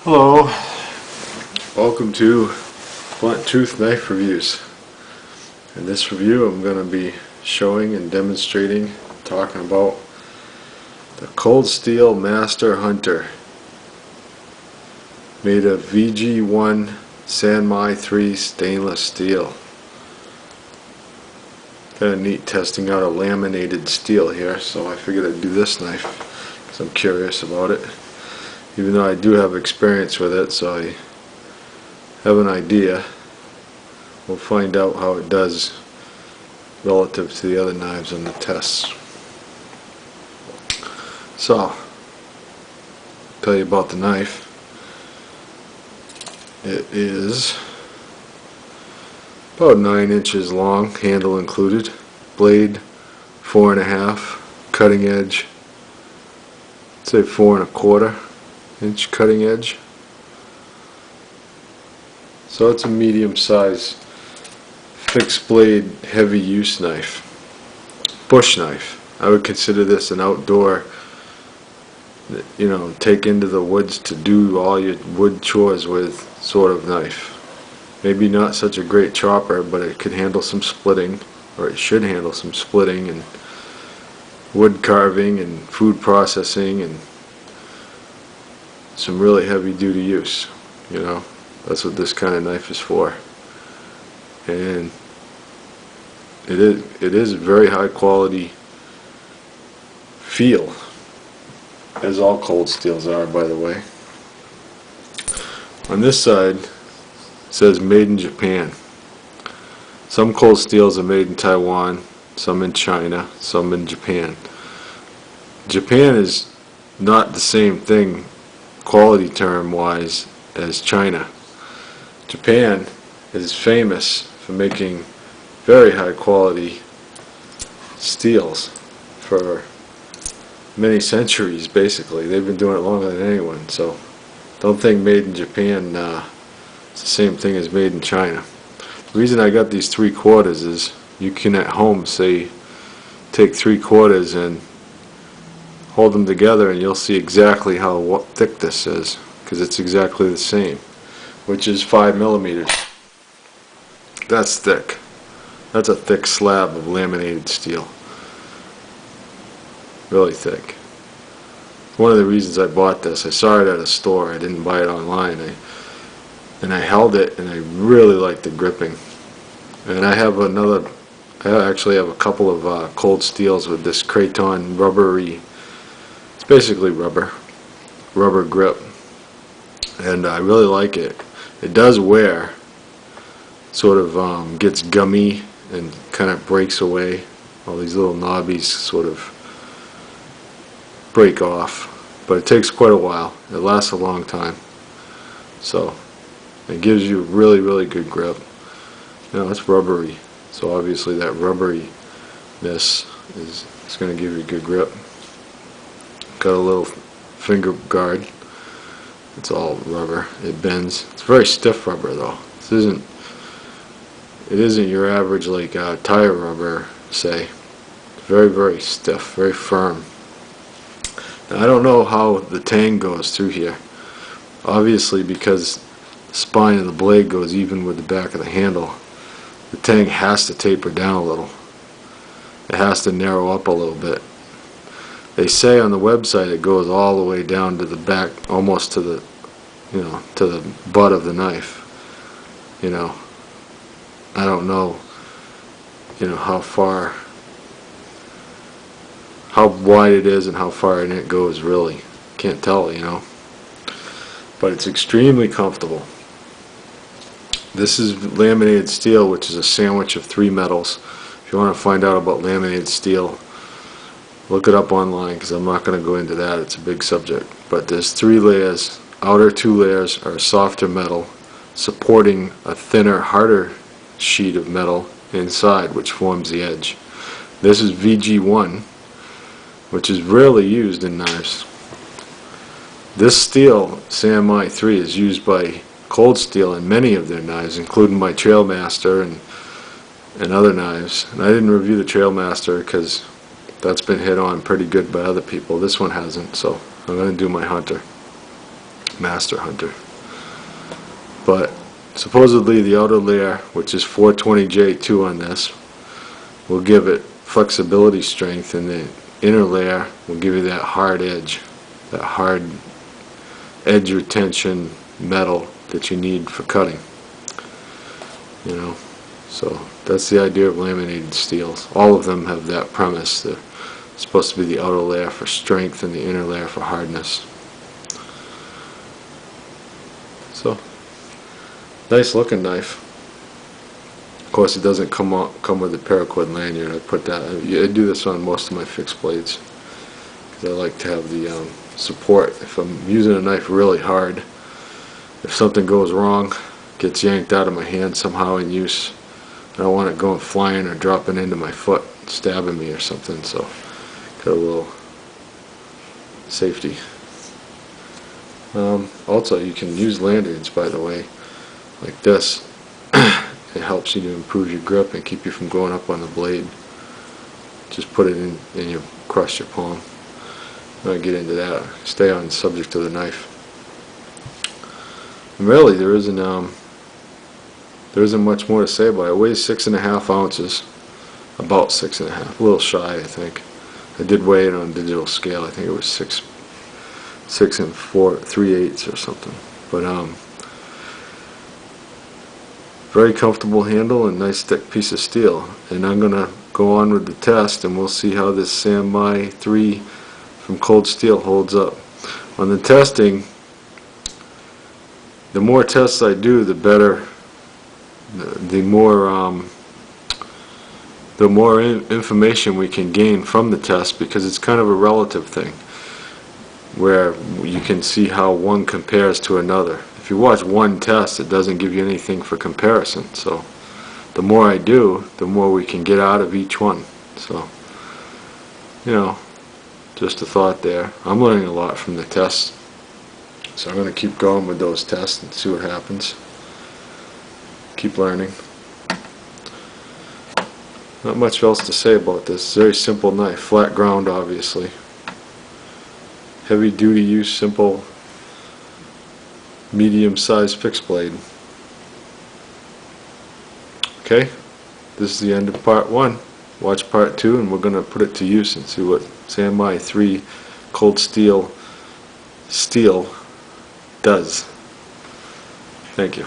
Hello, welcome to Blunt Tooth Knife Reviews. In this review I'm going to be showing and demonstrating, talking about the Cold Steel Master Hunter made of VG1 Sanmai 3 stainless steel. Kind of neat testing out a laminated steel here, so I figured I'd do this knife because I'm curious about it. Even though I do have experience with it, so I have an idea. We'll find out how it does relative to the other knives on the tests. So, I'll tell you about the knife. It is about 9 inches long, handle included, blade 4.5, cutting edge, I'd say 4.25-inch cutting edge. So it's a medium size fixed blade heavy use knife. Bush knife. I would consider this an outdoor, take into the woods to do all your wood chores with sort of knife. Maybe not such a great chopper, but it could handle some splitting, or it should handle some splitting and wood carving and food processing and some really heavy duty use. That's what this kind of knife is for. And it is very high quality feel, as all cold steels are, by the way. On this side it says made in Japan. Some cold steels are made in Taiwan, some in China, some in Japan. Japan is not the same thing quality term wise as China. Japan is famous for making very high quality steels for many centuries. Basically, they've been doing it longer than anyone, so don't think made in Japan it's the same thing as made in China. The reason I got these 3/4 is you can at home say take 3/4 and hold them together and you'll see exactly how thick this is, because it's exactly the same, which is 5 millimeters. That's thick. That's a thick slab of laminated steel. Really thick. One of the reasons I bought this, I saw it at a store, I didn't buy it online, and I held it and I really liked the gripping. And I actually have a couple of cold steels with this Kraton rubbery, it's basically rubber grip, and I really like it. It does wear, sort of gets gummy and kind of breaks away. All these little knobbies sort of break off, but it takes quite a while. It lasts a long time, so it gives you really, really good grip. It's rubbery, so obviously that rubberiness is going to give you good grip. Got a little finger guard. It's all rubber. It bends. It's very stiff rubber though. It isn't your average like tire rubber, say. Very, very stiff, very firm. Now, I don't know how the tang goes through here. Obviously, because the spine of the blade goes even with the back of the handle, the tang has to taper down a little. It has to narrow up a little bit. They say on the website it goes all the way down to the back, almost to the, to the butt of the knife. I don't know, how wide it is and how far in it goes, really. Can't tell, But it's extremely comfortable. This is laminated steel, which is a sandwich of 3 metals. If you want to find out about laminated steel, look it up online, because I'm not going to go into that. It's a big subject. But there's 3 layers. Outer 2 layers are softer metal supporting a thinner, harder sheet of metal inside, which forms the edge. This is VG1, which is rarely used in knives. This steel, Sanmai 3, is used by Cold Steel in many of their knives, including my Trailmaster and other knives. And I didn't review the Trailmaster because that's been hit on pretty good by other people. This one hasn't, so I'm going to do my Hunter. Master Hunter. But supposedly the outer layer, which is 420J2 on this, will give it flexibility strength, and the inner layer will give you that hard edge, that hard edge retention metal that you need for cutting. You know, so that's the idea of laminated steels. All of them have that premise. They're supposed to be the outer layer for strength and the inner layer for hardness. So, nice looking knife. Of course, it doesn't come with a paracord lanyard. I do this on most of my fixed blades because I like to have the support. If I'm using a knife really hard, if something goes wrong, gets yanked out of my hand somehow in use, I don't want it going flying or dropping into my foot, stabbing me or something. So, got a little safety. Also, you can use lanyards, by the way, like this. It helps you to improve your grip and keep you from going up on the blade. Just put it in and you crush your palm. I'm not get into that. Stay on the subject of the knife. And really, there isn't much more to say about it. It weighs 6.5 ounces, about 6.5, a little shy, I think. I did weigh it on a digital scale. I think it was 6 3/8 or something. But very comfortable handle and nice thick piece of steel. And I'm gonna go on with the test, and we'll see how this Sanmai 3 from Cold Steel holds up. On the testing, the more tests I do, the better. The more information we can gain from the test, because it's kind of a relative thing, where you can see how one compares to another. If you watch one test, it doesn't give you anything for comparison. So the more I do, the more we can get out of each one. So, you know, just a thought there. I'm learning a lot from the tests, so I'm going to keep going with those tests and see what happens. Keep learning. Not much else to say about this. Very simple knife. Flat ground, obviously. Heavy duty use, simple, medium sized fixed blade. Okay, this is the end of part 1. Watch part 2, and we're going to put it to use and see what Sanmai 3 Cold Steel does. Thank you.